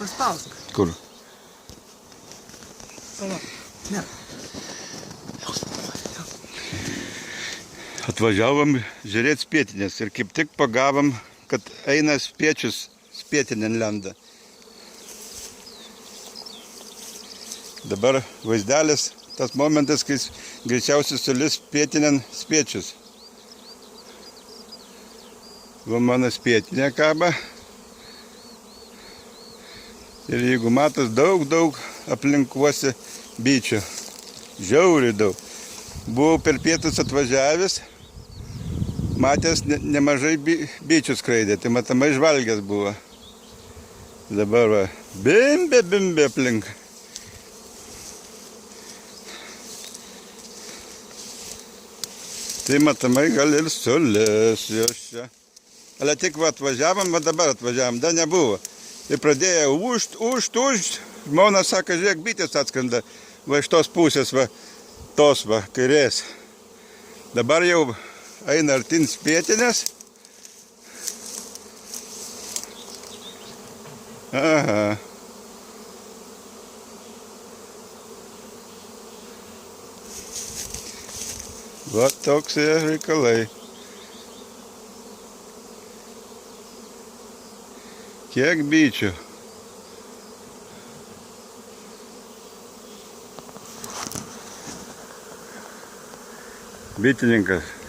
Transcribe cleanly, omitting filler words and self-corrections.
Paspausk. Kur? Palauk. Ne. Atvažiavom žiūrėti spietinės ir kaip tik pagavom, kad eina spiečius spietinėn lenda. Dabar vaizdelis, tas momentas, kai greičiausiai sulis spietinėn spiečius. Va mano spietinė kaba. Ir jeigu matos daug aplinkuosi bičių. Žiauriai daug. Buvau per pietus atvažiavęs, matęs nemažai bičių skraidė, tai matomai žvalgęs buvo. Dabar va, bimbė aplink. Tai matomai gal ir sulis jos čia. Ale tik va atvažiavam, va dabar atvažiavam, dar nebuvo. Tai pradėjo ūžt. Žmona sako, žiūrėk, bitės atskrenda. Va iš tos pusės, va, tos va, kairės. Dabar jau eina artin spietinės. Aha. Va toks reikalai. Kiek bičių. Bitininkas.